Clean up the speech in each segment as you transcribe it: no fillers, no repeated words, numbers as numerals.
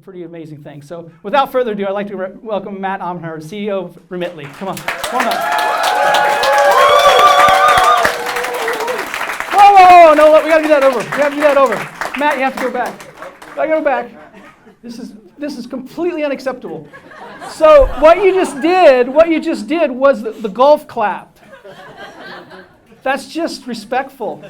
pretty amazing thing. So without further ado, I'd like to welcome Matt Oppenheimer, CEO of Remitly. Come on up. Whoa, no, we gotta do that over. Matt, you have to go back. I gotta go back. This is completely unacceptable. So what you just did was the golf clap. That's just respectful.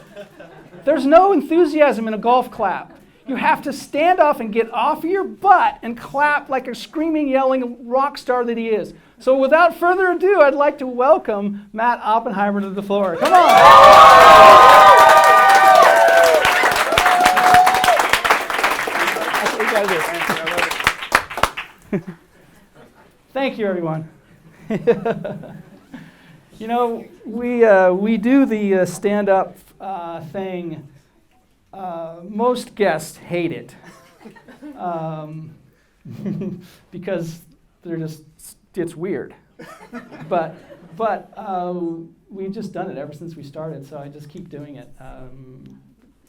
There's no enthusiasm in a golf clap. You have to stand up and get off of your butt and clap like a screaming, yelling rock star that he is. So without further ado, I'd like to welcome Matt Oppenheimer to the floor. Come on. That's what you gotta do. Thank you, everyone. You know, we do the stand-up thing. Most guests hate it because it's weird. But we've just done it ever since we started, so I just keep doing it.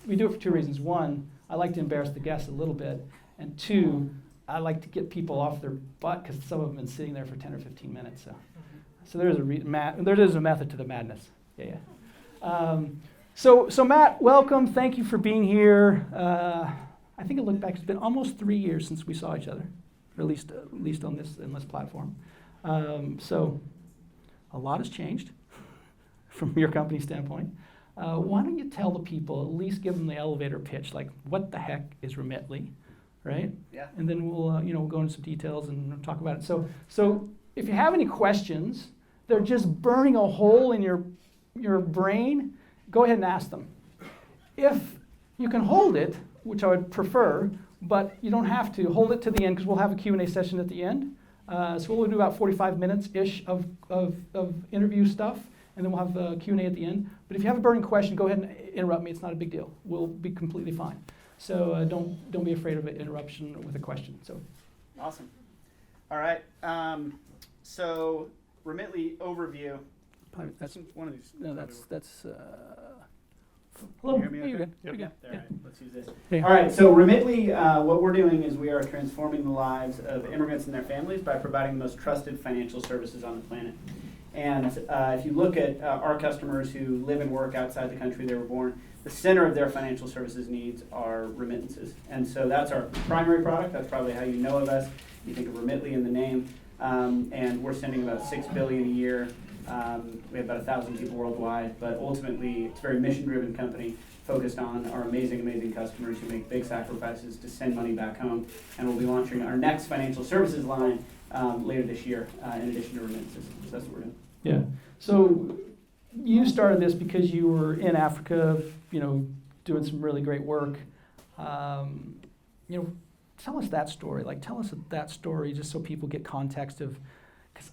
We do it for two reasons. One, I like to embarrass the guests a little bit, and two, I like to get people off their butt because some of them have been sitting there for 10 or 15 minutes. So there is a method to the madness. Yeah. So Matt, welcome. Thank you for being here. I think I look back; it's been almost 3 years since we saw each other, or at least on this platform. So a lot has changed from your company standpoint. Why don't you tell the people, at least give them the elevator pitch, like what the heck is Remitly, right? Yeah. And then we'll go into some details and talk about it. So if you have any questions, they're just burning a hole in your brain. Go ahead and ask them. If you can hold it, which I would prefer, but you don't have to, hold it to the end because we'll have a Q&A session at the end. So we'll do about 45 minutes-ish of interview stuff, and then we'll have the Q&A at the end. But if you have a burning question, go ahead and interrupt me. It's not a big deal. We'll be completely fine. So don't be afraid of an interruption with a question. So. Awesome. All right. So Remitly Overview. That's one of these. No, that's. Hello. You're good. Yep. You're good. All Yeah. right, let's use this. Yeah. All right, so Remitly, what we're doing is we are transforming the lives of immigrants and their families by providing the most trusted financial services on the planet. And if you look at our customers who live and work outside the country they were born, the center of their financial services needs are remittances. And so that's our primary product. That's probably how you know of us. You think of Remitly in the name. And we're sending about $6 billion a year. We have about 1,000 people worldwide, but ultimately it's a very mission-driven company focused on our amazing customers who make big sacrifices to send money back home. And we'll be launching our next financial services line later this year in addition to remittances. So that's what we're doing. Yeah. So you started this because you were in Africa, doing some really great work. Tell us that story. Tell us that story just so people get context of, because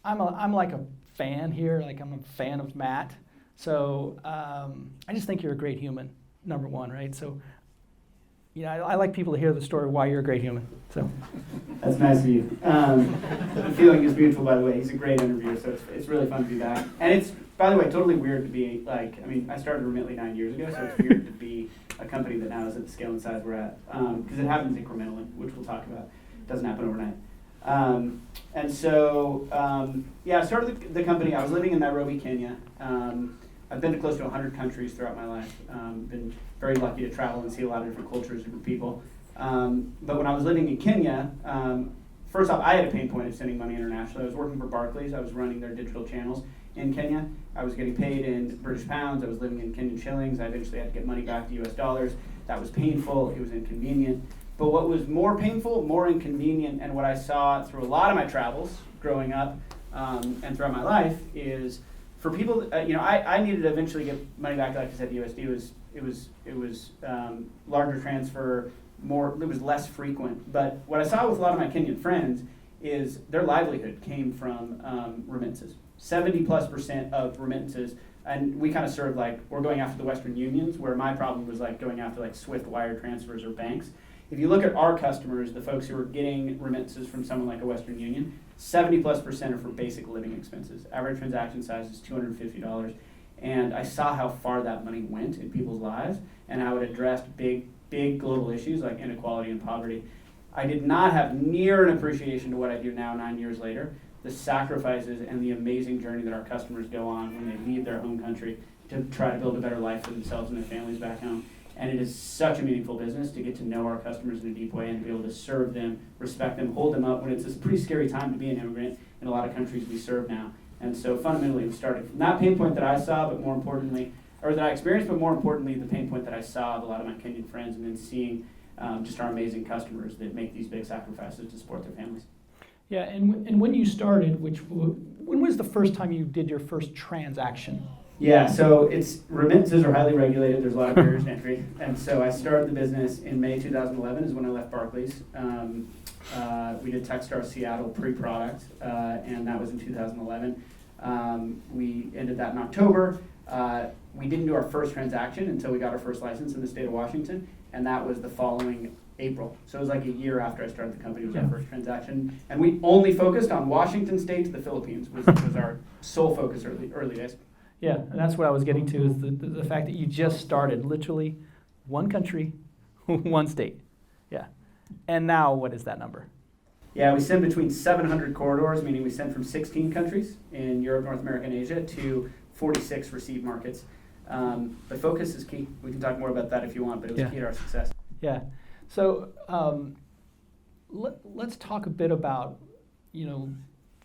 I'm like a fan here. I'm a fan of Matt. So I just think you're a great human, number one, right? So I like people to hear the story of why you're a great human. So that's nice of you. The feeling is beautiful, by the way. He's a great interviewer, so it's really fun to be back. And it's, by the way, totally weird to be I started Remitly 9 years ago, so it's weird to be a company that now is at the scale and size we're at, because it happens incrementally, which we'll talk about. It doesn't happen overnight. I started the company. I was living in Nairobi, Kenya. I've been to close to 100 countries throughout my life. Been very lucky to travel and see a lot of different cultures, different people. But when I was living in Kenya, first off, I had a pain point of sending money internationally. I was working for Barclays. I was running their digital channels in Kenya. I was getting paid in British pounds. I was living in Kenyan shillings. I eventually had to get money back to US dollars. That was painful. It was inconvenient. But what was more painful, more inconvenient, and what I saw through a lot of my travels growing up and throughout my life is for people, I needed to eventually get money back, like I said, USD it was larger transfer, it was less frequent. But what I saw with a lot of my Kenyan friends is their livelihood came from remittances. 70+% of remittances, and we kind of served we're going after the Western Unions, where my problem was going after Swift wire transfers or banks. If you look at our customers, the folks who are getting remittances from someone like a Western Union, 70+% are for basic living expenses. Average transaction size is $250. And I saw how far that money went in people's lives and how it addressed big global issues like inequality and poverty. I did not have near an appreciation to what I do now 9 years later, the sacrifices and the amazing journey that our customers go on when they leave their home country to try to build a better life for themselves and their families back home. And it is such a meaningful business to get to know our customers in a deep way and to be able to serve them, respect them, hold them up when it's a pretty scary time to be an immigrant in a lot of countries we serve now. And so fundamentally, we started from that pain point that I saw, but more importantly, or that I experienced, but more importantly, the pain point that I saw of a lot of my Kenyan friends, and then seeing just our amazing customers that make these big sacrifices to support their families. Yeah, and when you started, when was the first time you did your first transaction? Yeah, so remittances are highly regulated. There's a lot of barriers to entry. And so I started the business in May 2011 is when I left Barclays. We did Techstars Seattle pre-product, and that was in 2011. We ended that in October. We didn't do our first transaction until we got our first license in the state of Washington, and that was the following April. So it was like a year after I started the company was our first transaction. And we only focused on Washington State to the Philippines was our sole focus early days. Yeah, and that's what I was getting to, is the fact that you just started literally one country, one state. Yeah. And now what is that number? Yeah, we send between 700 corridors, meaning we send from 16 countries in Europe, North America, and Asia to 46 receive markets. The focus is key. We can talk more about that if you want, but it was key to our success. Yeah. So let's talk a bit about,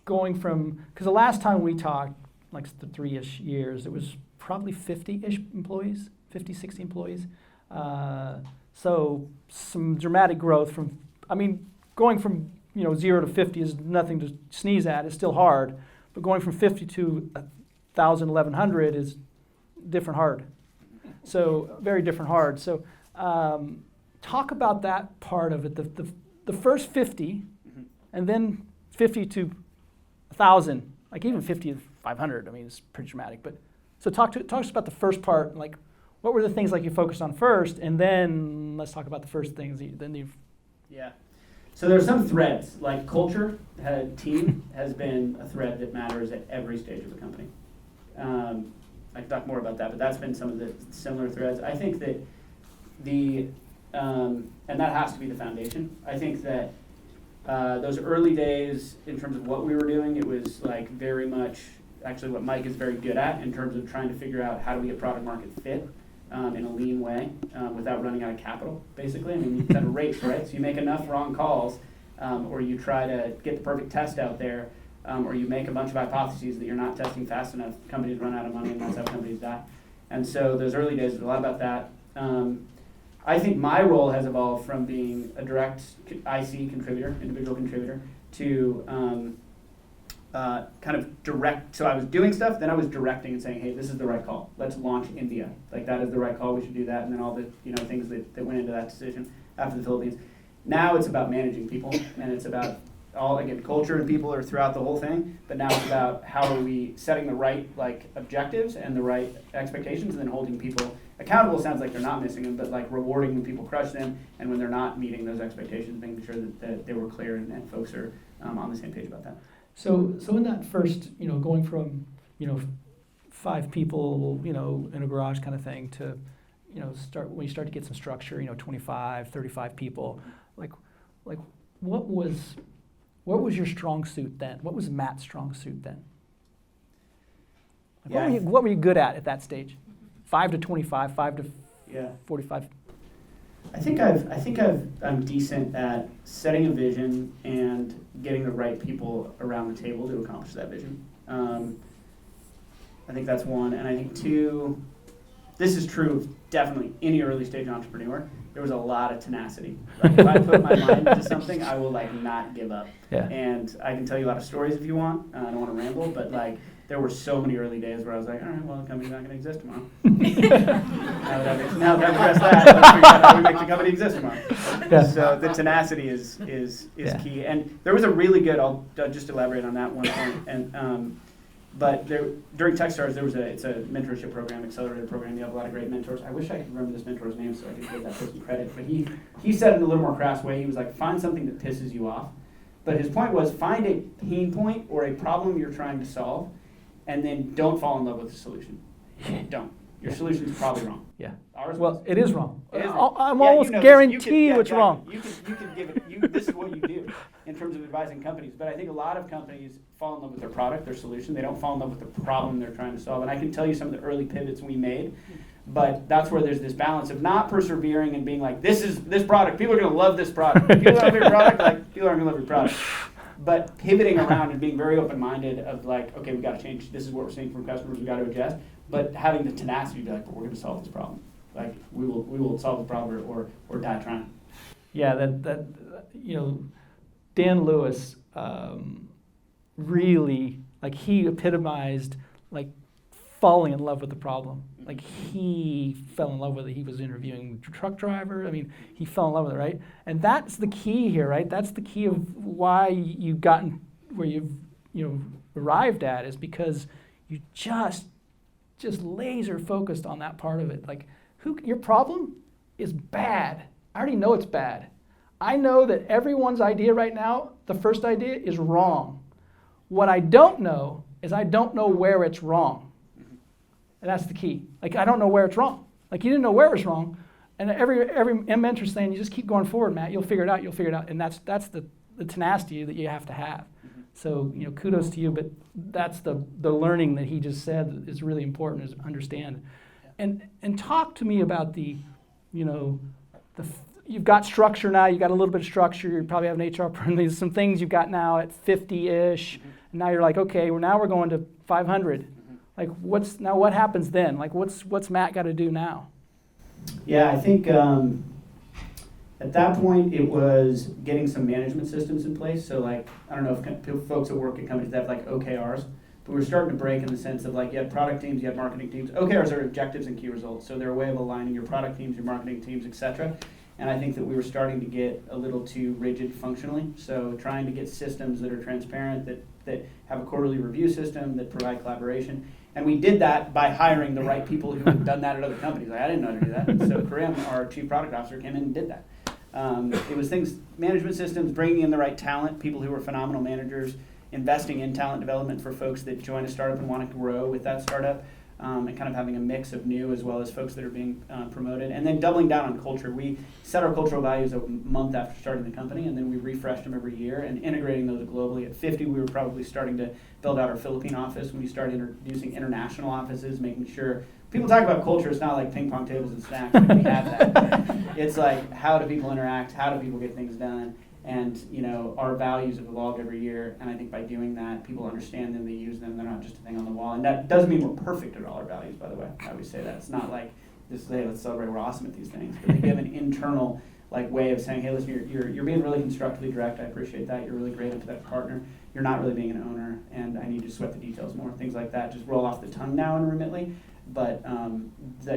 going from, because the last time we talked, like the 3-ish years, it was probably 50-ish employees, 50, 60 employees. So some dramatic growth going from 0 to 50 is nothing to sneeze at. It's still hard, but going from 50 to 1,000, 1,100 is different hard. So very different hard. So talk about that part of it. The first 50, and then 50 to 1,000, like even 50 to 500. It's pretty dramatic. But so talk to us about the first part. Like, what were the things like you focused on first, and then let's talk about the first things you've. Yeah. So there's some threads, like culture, team has been a thread that matters at every stage of the company. I can talk more about that, but that's been some of the similar threads. I think that and that has to be the foundation. I think that those early days, in terms of what we were doing, it was like very much actually what Mike is very good at in terms of trying to figure out how do we get product market fit in a lean way without running out of capital, basically. You kind of race, right? So you make enough wrong calls, or you try to get the perfect test out there, or you make a bunch of hypotheses that you're not testing fast enough, companies run out of money, and that's how companies die. And so those early days, there's a lot about that. I think my role has evolved from being a direct IC contributor, individual contributor, to kind of direct. So I was doing stuff, then I was directing and saying, hey, this is the right call. Let's launch India. Like, that is the right call. We should do that. And then all the things that went into that decision after the Philippines. Now it's about managing people, and it's about culture and people are throughout the whole thing. But now it's about how are we setting the right objectives and the right expectations, and then holding people accountable. Sounds like they're not missing them, but like rewarding when people crush them, and when they're not meeting those expectations, making sure that they were clear and folks are on the same page about that. So in that first, going from, 5 people, in a garage kind of thing to, when you start to get some structure, 25, 35 people, like what was your strong suit then? What was Matt's strong suit then? What were you good at that stage? 5 to 25, 5 to 45. I think I'm decent at setting a vision and getting the right people around the table to accomplish that vision. I think that's one, and I think 2. This is true of definitely any early stage entrepreneur. There was a lot of tenacity. If I put my mind into something, I will not give up. Yeah. And I can tell you a lot of stories if you want. I don't want to ramble, but there were so many early days where I was like, all right, well, the company's not going to exist tomorrow. now that I've addressed that, let's figure out how we make the company exist tomorrow. Yeah. So the tenacity is key. And there was a really good, I'll just elaborate on that one point. And but during Techstars, it's a mentorship program, accelerated program. You have a lot of great mentors. I wish I could remember this mentor's name so I could give that person credit. But he said it in a little more crass way. He was like, find something that pisses you off. But his point was, find a pain point or a problem you're trying to solve, and then don't fall in love with the solution. Don't. Your solution is probably wrong. Yeah. Ours it is wrong. It is I'm almost guarantee you it's wrong. You can give it. this is what you do in terms of advising companies. But I think a lot of companies fall in love with their product, their solution. They don't fall in love with the problem they're trying to solve. And I can tell you some of the early pivots we made, but that's where there's this balance of not persevering and being like, this product, people are going to love this product. People love your product, like, people aren't going to love your product. But pivoting around and being very open-minded of like, okay, we got to change. This is what we're seeing from customers. We got to adjust. But having the tenacity to be like, we're going to solve this problem. Like we will solve the problem or die trying. Yeah, Dan Lewis really, like, he epitomized like falling in love with the problem. Like, he fell in love with it. He was interviewing a truck driver. I mean, he fell in love with it, right? And that's the key here, right? That's the key of why you've gotten where you've arrived at, is because you just laser focused on that part of it. Like, your problem is bad. I already know it's bad. I know that everyone's idea right now, the first idea, is wrong. What I don't know is I don't know where it's wrong. And that's the key. Like, I don't know where it's wrong. Like, you didn't know where it was wrong. And every mentor's saying, you just keep going forward, Matt. You'll figure it out. And that's the tenacity that you have to have. Mm-hmm. So, kudos to you. But that's the learning that he just said is really important, is understand. Yeah. And talk to me about you've got structure now. You've got a little bit of structure. You probably have an HR person. There's some things you've got now at 50-ish. Mm-hmm. And now you're like, okay, now we're going to 500. Like, what happens then? Like, what's Matt got to do now? Yeah, I think at that point it was getting some management systems in place. So, like, I don't know if folks that work at companies that have like OKRs, but we're starting to break in the sense of like, you have product teams, you have marketing teams. OKRs are objectives and key results. So they're a way of aligning your product teams, your marketing teams, etc. And I think that we were starting to get a little too rigid functionally. So trying to get systems that are transparent, that have a quarterly review system, that provide collaboration. And we did that by hiring the right people who had done that at other companies. Like, I didn't know how to do that. So Karim, our chief product officer, came in and did that. It was management systems, bringing in the right talent, people who were phenomenal managers, investing in talent development for folks that join a startup and want to grow with that startup, and kind of having a mix of new as well as folks that are being promoted. And then doubling down on culture. We set our cultural values a month after starting the company, and then we refreshed them every year and integrating those globally. At 50, we were probably starting to build out our Philippine office. When we started introducing international offices, making sure people talk about culture. It's not like ping pong tables and snacks. Like we have that. It's like, how do people interact? How do people get things done? And our values have evolved every year, and I think by doing that, people understand them, they use them, they're not just a thing on the wall. And that doesn't mean we're perfect at all our values, by the way. I always say that. It's not like this, hey, let's celebrate, we're awesome at these things. But they give an internal way of saying, hey, listen, you're being really constructively direct, I appreciate that, you're really great into that partner, you're not really being an owner, and I need to sweat the details more. Things like that just roll off the tongue now in Remitly. But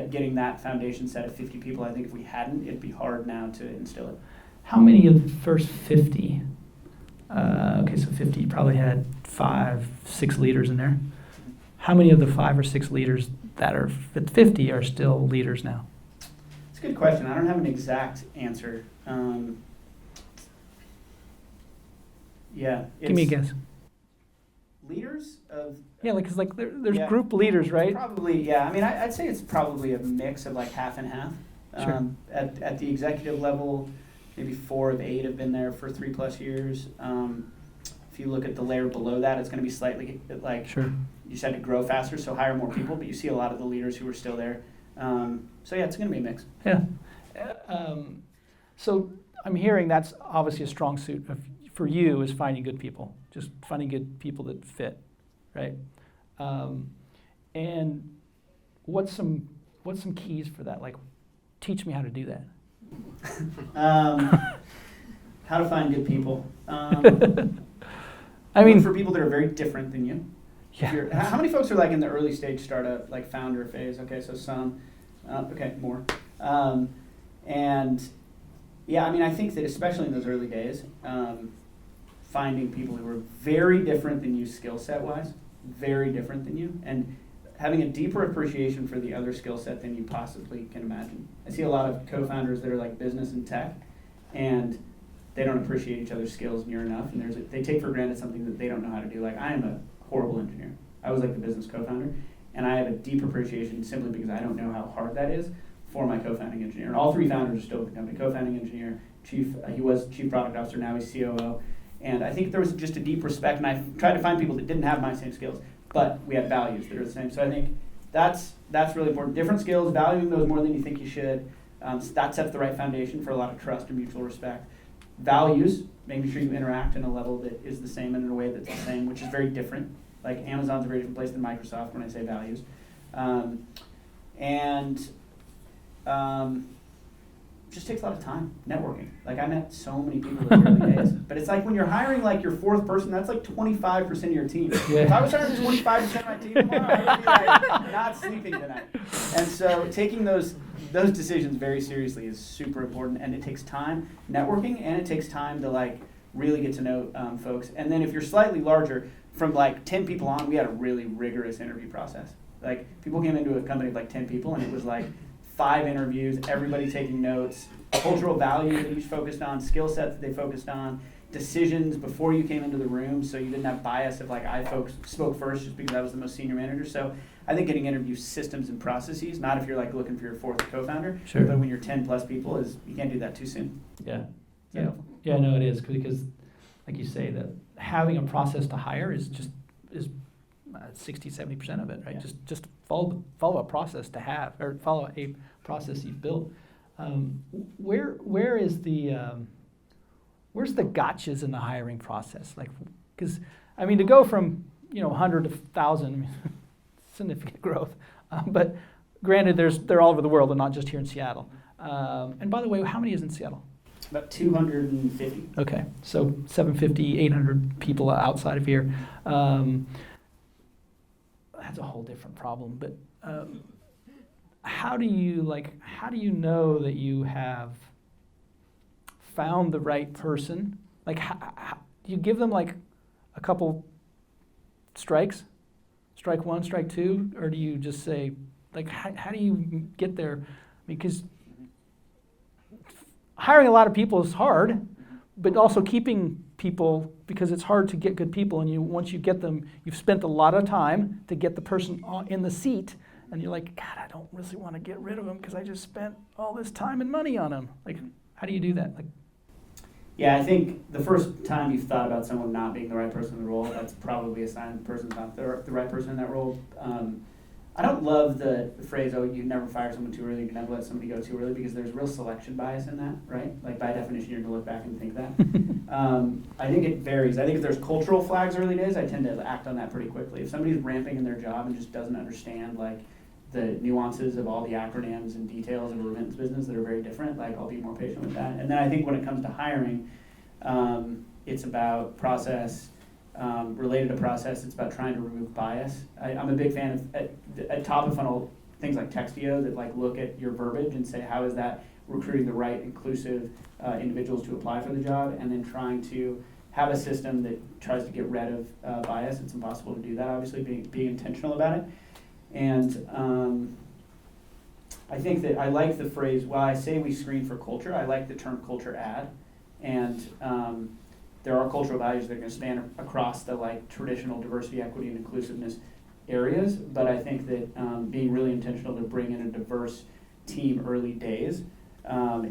getting that foundation set of 50 people, I think if we hadn't, it'd be hard now to instill it. How many of the first 50, so 50 probably had 5-6 leaders in there. How many of the 5 or 6 leaders that are at 50 are still leaders now? It's a good question. I don't have an exact answer. Give me a guess. Leaders of... Yeah, because there's group leaders, right? Probably, yeah. I mean, I'd say it's probably a mix of like half and half. Sure. At the executive level, maybe 4 of 8 have been there for 3+ years. If you look at the layer below that, it's going to be slightly like, sure, you just had to grow faster, so hire more people, but you see a lot of the leaders who are still there. So yeah, it's going to be a mix. Yeah. So I'm hearing that's obviously a strong suit for you, is finding good people, just finding good people that fit, right? And what's some keys for that? Like, teach me how to do that. How to find good people. I mean, for people that are very different than you. Yeah. How many folks are like in the early stage startup, like founder phase? Okay, so some. Okay, more. And yeah, I mean, I think that especially in those early days, finding people who are very different than you skill set wise, very different than you, and having a deeper appreciation for the other skill set than you possibly can imagine. I see a lot of co-founders that are like business and tech, and they don't appreciate each other's skills near enough, and they take for granted something that they don't know how to do. Like, I am a horrible engineer. I was like the business co-founder, and I have a deep appreciation simply because I don't know how hard that is for my co-founding engineer. And all three founders are still with the company. Co-founding engineer, he was chief product officer, now he's COO. And I think there was just a deep respect, and I tried to find people that didn't have my same skills, but we had values that are the same. So I think that's really important. Different skills, valuing those more than you think you should. That sets the right foundation for a lot of trust and mutual respect. Values, making sure you interact in a level that is the same and in a way that's the same, which is very different. Like Amazon's a very different place than Microsoft when I say values. Just takes a lot of time, networking. Like I met so many people in the early days. But it's like when you're hiring like your fourth person, that's like 25% of your team. Yeah. If I was hiring 25% of my team tomorrow, I would be like not sleeping tonight. And so taking those decisions very seriously is super important, and it takes time, networking, and it takes time to like really get to know folks. And then if you're slightly larger, from like 10 people on, we had a really rigorous interview process. Like people came into a company of like 10 people, and it was like 5 interviews, everybody taking notes, cultural values that each focused on, skill sets that they focused on, decisions before you came into the room, so you didn't have bias of like I spoke first just because I was the most senior manager. So I think getting interview systems and processes, not if you're like looking for your fourth co-founder, sure, but when you're 10 plus people, is you can't do that too soon. Yeah, yeah, no, it is, because like you say, that having a process to hire is 60-70% of it, right? Yeah. Just follow a process to have, or follow a process you've built. Where's the gotchas in the hiring process? Like, because I mean, to go from 100 to 1,000, significant growth. But granted, they're all over the world and not just here in Seattle. And by the way, how many is in Seattle? About 250. Okay, so 750, 800 people outside of here. That's a whole different problem. But how do you know that you have found the right person? Like, how, do you give them like a couple strikes? Strike one, strike two? Or do you just say, like, how do you get there? Because hiring a lot of people is hard, but also keeping people, because it's hard to get good people, and once you get them, you've spent a lot of time to get the person in the seat, and you're like, God, I don't really want to get rid of them because I just spent all this time and money on them. Like, how do you do that? Like, yeah, I think the first time you've thought about someone not being the right person in the role, that's probably a sign the person's not the right person in that role. I don't love the phrase, oh, you never fire someone too early, you never let somebody go too early, because there's real selection bias in that, right? Like, by definition, you're going to look back and think that. I think it varies. I think if there's cultural flags early days, I tend to act on that pretty quickly. If somebody's ramping in their job and just doesn't understand, like, the nuances of all the acronyms and details of a remittance business that are very different, like, I'll be more patient with that. And then I think when it comes to hiring, it's about process. Related to process, it's about trying to remove bias. I'm a big fan of at top of funnel things like Textio that like look at your verbiage and say, how is that recruiting the right inclusive individuals to apply for the job, and then trying to have a system that tries to get rid of bias. It's impossible to do that, obviously, being intentional about it. And I think that I like the phrase, while I say we screen for culture, I like the term culture add. And there are cultural values that are going to span across the like traditional diversity, equity, and inclusiveness areas. But I think that being really intentional to bring in a diverse team early days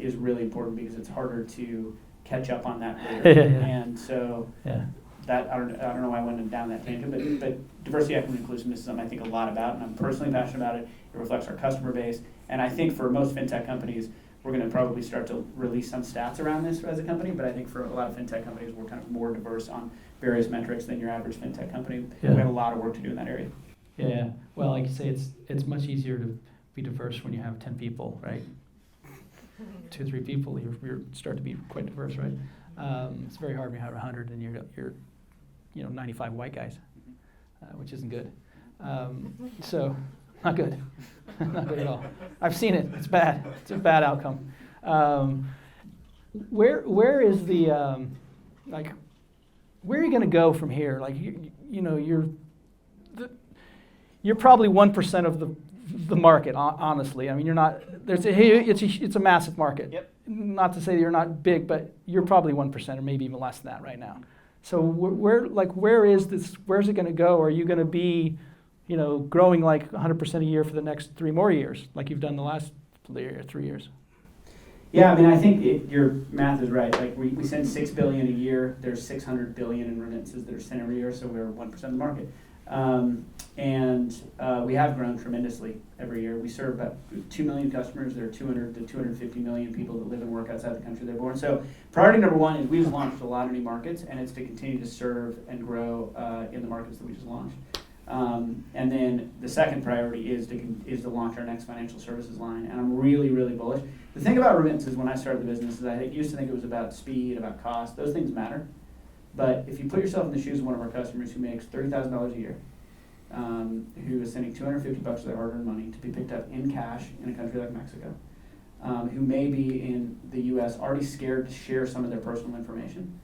is really important, because it's harder to catch up on that later. And so that I don't know why I went down that tangent, but diversity, equity, and inclusiveness is something I think a lot about, and I'm personally passionate about it. It reflects our customer base, and I think for most fintech companies, we're going to probably start to release some stats around this as a company, but I think for a lot of fintech companies, we're kind of more diverse on various metrics than your average fintech company. Yeah. We have a lot of work to do in that area. Yeah, well, like you say, it's much easier to be diverse when you have 10 people, right? 2 or 3 people, you start to be quite diverse, right? It's very hard when you have 100 and you're 95 white guys, which isn't good. So. Not good. Not good at all. I've seen it. It's bad. It's a bad outcome. Where is the where are you going to go from here? Like you're probably 1% of the market. Honestly, I mean, you're not. It's a massive market. Yep. Not to say that you're not big, but you're probably 1% or maybe even less than that right now. So where is this? Where's it going to go? Are you going to be growing like 100% a year for the next 3 more years, like you've done the last the 3 years? Yeah, I mean, I think your math is right. Like we send $6 billion a year. There's $600 billion in remittances that are sent every year, so we're 1% of the market. We have grown tremendously every year. We serve about 2 million customers. There are 200 to 250 million people that live and work outside the country they're born. So priority number one is we just launched a lot of new markets, and it's to continue to serve and grow in the markets that we just launched. And then the second priority is to launch our next financial services line, and I'm really, really bullish. The thing about remittances when I started the business is I used to think it was about speed, about cost. Those things matter. But if you put yourself in the shoes of one of our customers who makes $30,000 a year, who is sending $250 of their hard-earned money to be picked up in cash in a country like Mexico, who may be in the U.S. already scared to share some of their personal information,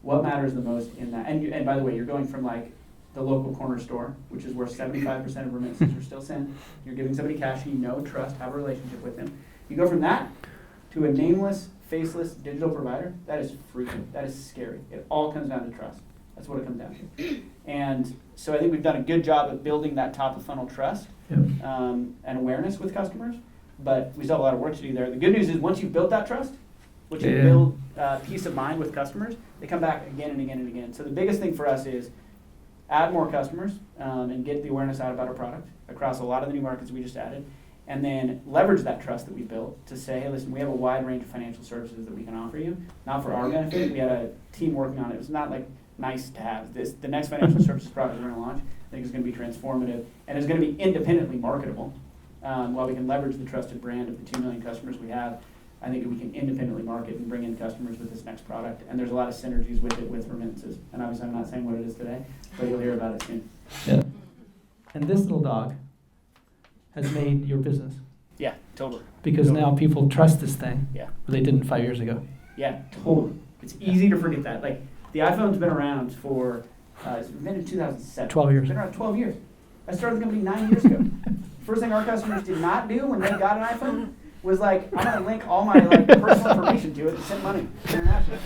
what matters the most in that? And by the way, you're going from like the local corner store, which is where 75% of remittances are still sent. You're giving somebody cash you know, trust, have a relationship with them. You go from that to a nameless, faceless digital provider. That is freaking. That is scary. It all comes down to trust. That's what it comes down to. And so I think we've done a good job of building that top of funnel trust and awareness with customers, but we still have a lot of work to do there. The good news is once you've built that trust, once you build peace of mind with customers, they come back again and again and again. So the biggest thing for us is add more customers and get the awareness out about our product across a lot of the new markets we just added, and then leverage that trust that we built to say, hey, listen, we have a wide range of financial services that we can offer you, not for our benefit. We had a team working on it. It was not like nice to have. The next financial services product we're going to launch, I think is going to be transformative, and is going to be independently marketable. While we can leverage the trusted brand of the 2 million customers we have, I think we can independently market and bring in customers with this next product, and there's a lot of synergies with it with remittances. And obviously I'm not saying what it is today, but you'll hear about it soon. Yeah. And this little dog has made your business. Yeah, totally. Because now people trust this thing. Yeah. But they didn't 5 years ago. Yeah, totally. It's easy to forget that. Like, the iPhone's been around for, it's been in 2007. 12 years. It's been around 12 years. I started the company 9 years ago. First thing our customers did not do when they got an iPhone was like, I'm going to link all my like personal information to it and send money internationally.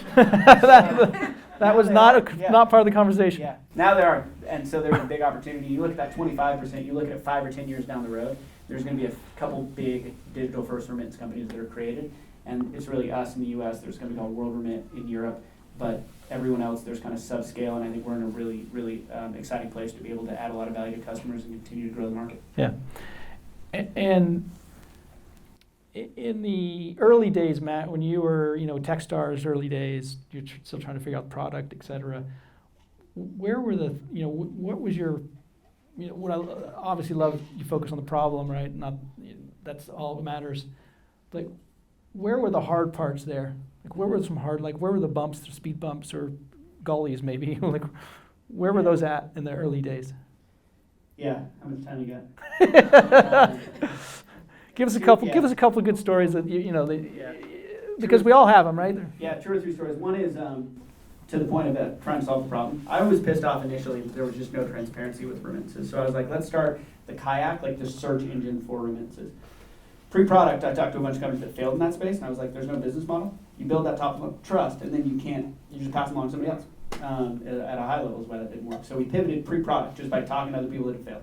that was not part of the conversation. Yeah, now there are. And so there's a big opportunity. You look at that 25%, you look at it 5 or 10 years down the road, there's going to be a couple big digital first remittance companies that are created. And it's really us in the US. There's going to be called World Remit in Europe. But everyone else, there's kind of subscale. And I think we're in a really, really exciting place to be able to add a lot of value to customers and continue to grow the market. Yeah. And in the early days, Matt, when you were, Techstars early days, you're still trying to figure out the product, et cetera. Where were the, what was your, what I obviously love, you focus on the problem, right? Not, that's all that matters. Like, where were the hard parts there? Like, where were some hard, where were the bumps, the speed bumps or gullies maybe? Like, where were those at in the early days? Yeah, how much time you got? Give us a couple. Yeah. Give us a couple of good stories that because we all have them, right? Yeah, 2 or 3 stories. One is to the point of trying to solve the problem. I was pissed off initially that there was just no transparency with remittances. So I was like, let's start the Kayak, like the search engine for remittances. Pre-product, I talked to a bunch of companies that failed in that space, and I was like, there's no business model. You build that top of trust, and then you just pass along to somebody else at a high level is why that didn't work. So we pivoted pre-product just by talking to other people that had failed.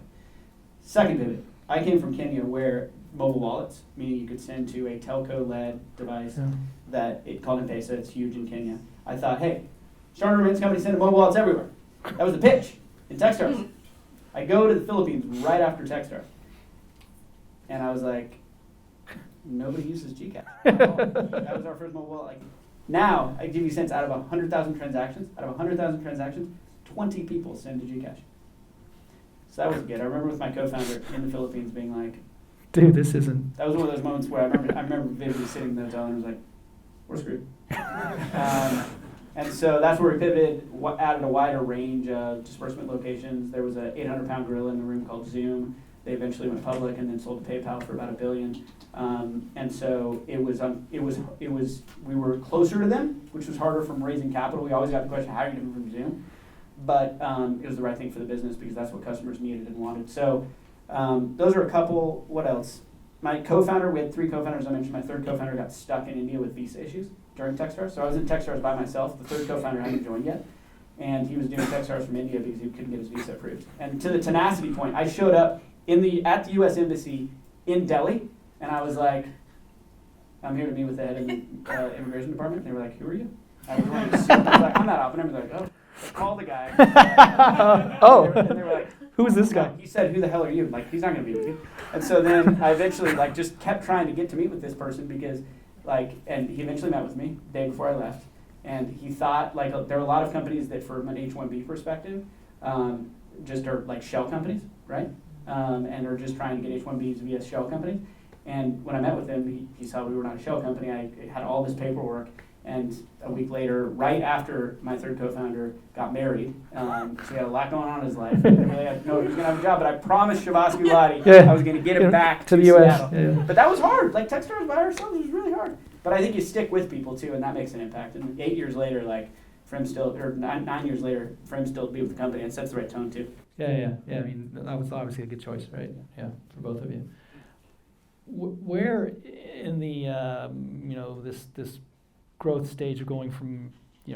Second pivot, I came from Kenya where mobile wallets, meaning you could send to a telco-led device that it called M-Pesa, it's huge in Kenya. I thought, hey, start a remittance company, send mobile wallets everywhere. That was the pitch in Techstars. I go to the Philippines right after Techstars. And I was like, nobody uses GCash. That was our first mobile wallet. Now, I give you a sense, out of 100,000 transactions, 20 people send to GCash. So that was good. I remember with my co-founder in the Philippines being like, dude, this isn't. That was one of those moments where I remember vividly sitting in the hotel and I was like, we're screwed. And so that's where we pivoted, added a wider range of disbursement locations. There was an 800-pound gorilla in the room called Zoom. They eventually went public and then sold to PayPal for about $1 billion. And so it was we were closer to them, which was harder from raising capital. We always got the question, how are you different from Zoom? But it was the right thing for the business because that's what customers needed and wanted. So those are a couple. What else? My co-founder, we had 3 co-founders. I mentioned my third co-founder got stuck in India with visa issues during Techstars. So I was in Techstars by myself. The third co-founder hadn't joined yet. And he was doing Techstars from India because he couldn't get his visa approved. And to the Tenacity point, I showed up at the U.S. Embassy in Delhi, and I was like, I'm here to meet with the head of the immigration department. They were like, who are you? I was wearing a suit. I was like, I'm not Oppenheimer. They're like, oh. They called the guy. Oh. And they were like, who's this guy? He said, who the hell are you? Like, he's not going to be with you. And so then I eventually like just kept trying to get to meet with this person because and he eventually met with me the day before I left. And he thought, like, there are a lot of companies that from an H-1B perspective just are like shell companies, right? And are just trying to get H-1Bs via shell companies. And when I met with him, he saw we were not a shell company. I had all this paperwork. And a week later, right after my third co-founder got married, so he had a lot going on in his life. I didn't really know he was going to have a job, but I promised Shavasky Lottie I was going to get him back to the US. Seattle. Yeah. But that was hard. Like Techstars by ourselves was really hard. But I think you stick with people too, and that makes an impact. And 8 years later, like Frim still, or 9 years later, Frim still be with the company. It sets the right tone too. Yeah. I mean, that was obviously a good choice, right? Yeah, for both of you. Where in the this growth stage of going from,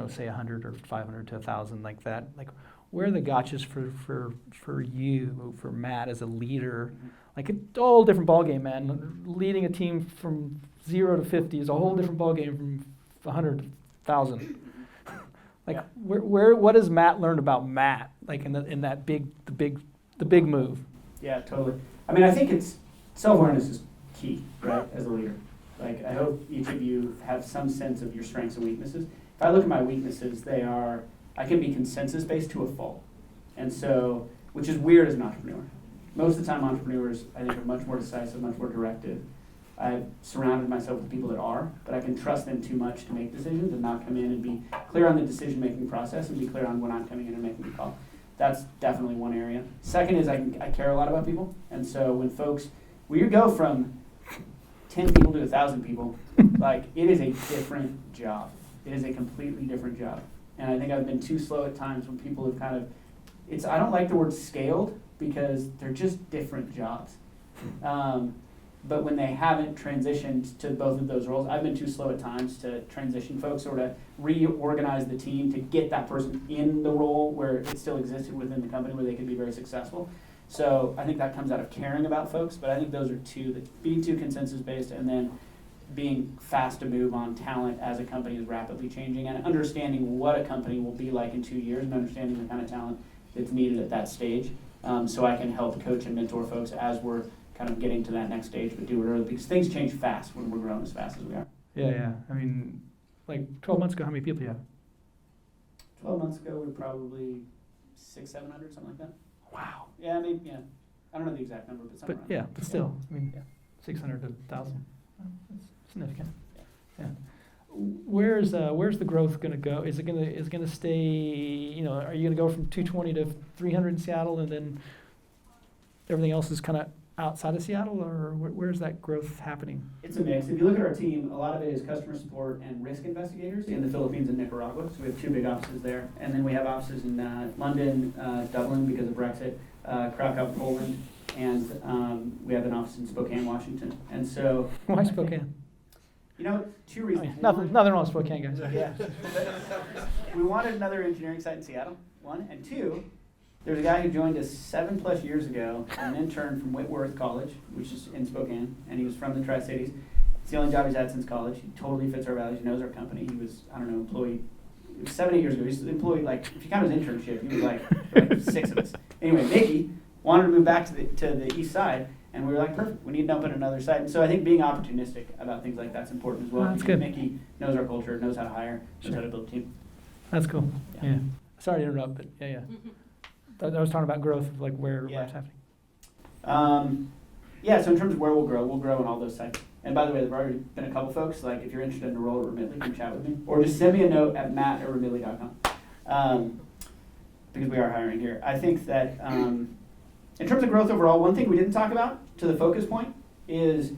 say 100 or 500 to 1,000 like that, like where are the gotchas for you, for Matt as a leader? Like a whole different ballgame, man. Leading a team from 0 to 50 is a whole different ballgame from 100 to 1,000. Like where what has Matt learned about Matt, like in that the big move? Yeah, totally. I mean, I think it's self-awareness is key, right, as a leader. Like, I hope each of you have some sense of your strengths and weaknesses. If I look at my weaknesses, I can be consensus-based to a fault. And so, which is weird as an entrepreneur. Most of the time, entrepreneurs, I think, are much more decisive, much more directive. I've surrounded myself with people that are, but I can trust them too much to make decisions and not come in and be clear on the decision-making process and be clear on when I'm coming in and making a call. That's definitely one area. Second is I care a lot about people. And so when you go from 10 people to 1,000 people, like, it is a different job. It is a completely different job. And I think I've been too slow at times when people have I don't like the word scaled because they're just different jobs. But when they haven't transitioned to both of those roles, I've been too slow at times to transition folks or to reorganize the team to get that person in the role where it still existed within the company where they could be very successful. So I think that comes out of caring about folks, but I think those are two, that being too consensus-based and then being fast to move on talent as a company is rapidly changing and understanding what a company will be like in 2 years and understanding the kind of talent that's needed at that stage. So I can help coach and mentor folks as we're kind of getting to that next stage, but do it early because things change fast when we're growing as fast as we are. Yeah. I mean, like 12 months ago, how many people do you have? 12 months ago, we were probably 600-700, something like that. Wow. Yeah, I mean, yeah. I don't know the exact number, but somewhere around there. But still, I mean, 600 to 1,000. That's significant. Yeah. Where's the growth going to go? Is it going to stay? Are you going to go from 220 to 300 in Seattle, and then everything else is kind of outside of Seattle, or where's that growth happening? It's a mix. If you look at our team, a lot of it is customer support and risk investigators in the Philippines and Nicaragua. So we have 2 big offices there. And then we have offices in London, Dublin because of Brexit, Krakow, Poland, and we have an office in Spokane, Washington. And so... Why Spokane? 2 reasons. Nothing wrong with Spokane, guys. Yeah. We wanted another engineering site in Seattle, 1. And 2, there's a guy who joined us 7+ years ago, an intern from Whitworth College, which is in Spokane, and he was from the Tri-Cities. It's the only job he's had since college. He totally fits our values. He knows our company. He was, employee. It was 7-8 years ago. He was employee, if you count his internship, he was like 6 of us. Anyway, Mickey wanted to move back to the east side, and we were like, perfect. We need to open another site. And so I think being opportunistic about things like that's important as well. That's good. Mickey knows our culture, knows how to hire, knows how to build a team. That's cool. Yeah. Sorry to interrupt, but yeah. I was talking about growth, like where it's happening. So in terms of where we'll grow in all those sites. And by the way, there have already been a couple folks, like if you're interested in a role at Remitly, you can chat with me. Or just send me a note at matt@remitly.com. Because we are hiring here. I think that in terms of growth overall, one thing we didn't talk about to the focus point is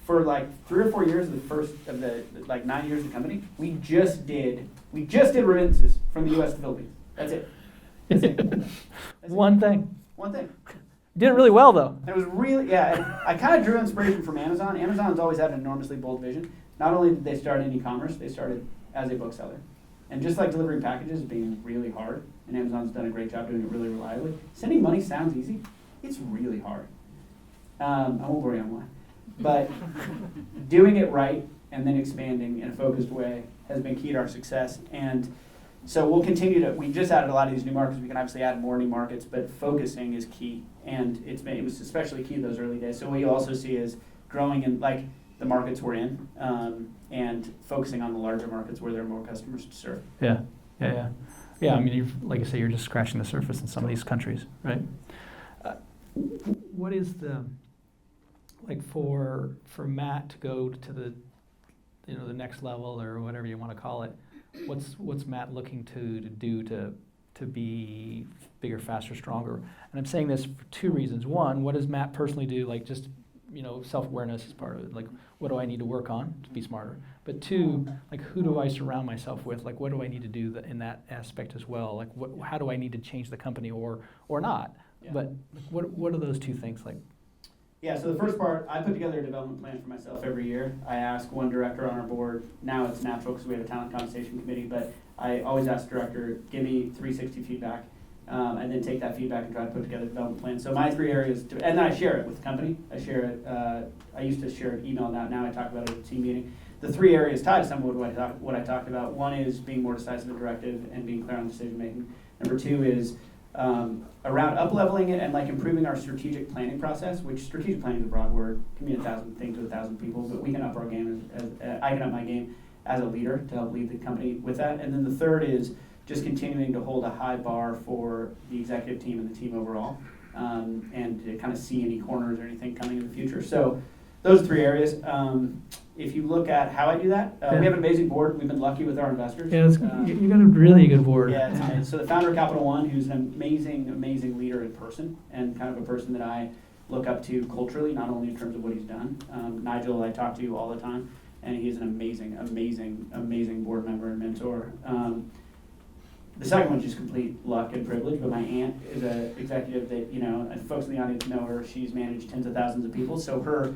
for 3 or 4 years of the 9 years of the company, we just did remittances from the US to the Philippines. That's it. One thing. Did it really well, though. And it was really, I kind of drew inspiration from Amazon. Amazon's always had an enormously bold vision. Not only did they start in e-commerce, they started as a bookseller. And just like delivering packages being really hard, and Amazon's done a great job doing it really reliably, sending money sounds easy. It's really hard. I won't worry on why. But doing it right and then expanding in a focused way has been key to our success. And so we'll continue to, we just added a lot of these new markets. We can obviously add more new markets, but focusing is key. And it was especially key in those early days. So what you also see is growing in like the markets we're in, and focusing on the larger markets where there are more customers to serve. Yeah. I mean, like I say, you're just scratching the surface in some of these countries, right? What is the, like for Matt to go to the, the next level or whatever you want to call it? What's Matt looking to do to be bigger, faster, stronger? And I'm saying this for two reasons. One, what does Matt personally do? Like just self-awareness is part of it. Like, what do I need to work on to be smarter? But two, like, who do I surround myself with? Like, what do I need to do in that aspect as well? Like, how do I need to change the company or not? Yeah. But what are those two things like? Yeah, so the first part, I put together a development plan for myself every year. I ask one director on our board. Now it's natural because we have a talent compensation committee, but I always ask the director, give me 360 feedback, and then take that feedback and try to put together a development plan. So my 3 areas, and then I share it with the company. I share it, I used to share it email, now I talk about it at a team meeting. The 3 areas tied to some of what I talked about. One is being more decisive and directive and being clear on decision making. Number 2 is around up-leveling it and like improving our strategic planning process, which strategic planning is a broad word, can mean 1,000 things to 1,000 people, but we can up our game, I can up my game as a leader to help lead the company with that. And then the third is just continuing to hold a high bar for the executive team and the team overall, and to kind of see any corners or anything coming in the future. So those 3 areas. If you look at how I do that, we have an amazing board. We've been lucky with our investors. Yeah, you got a really good board. Yeah, it's amazing. So the founder of Capital One, who's an amazing leader in person, and kind of a person that I look up to culturally, not only in terms of what he's done. Nigel, I talk to all the time, and he's an amazing board member and mentor. The second one's just complete luck and privilege, but my aunt is an executive that, and folks in the audience know her. She's managed tens of thousands of people, so her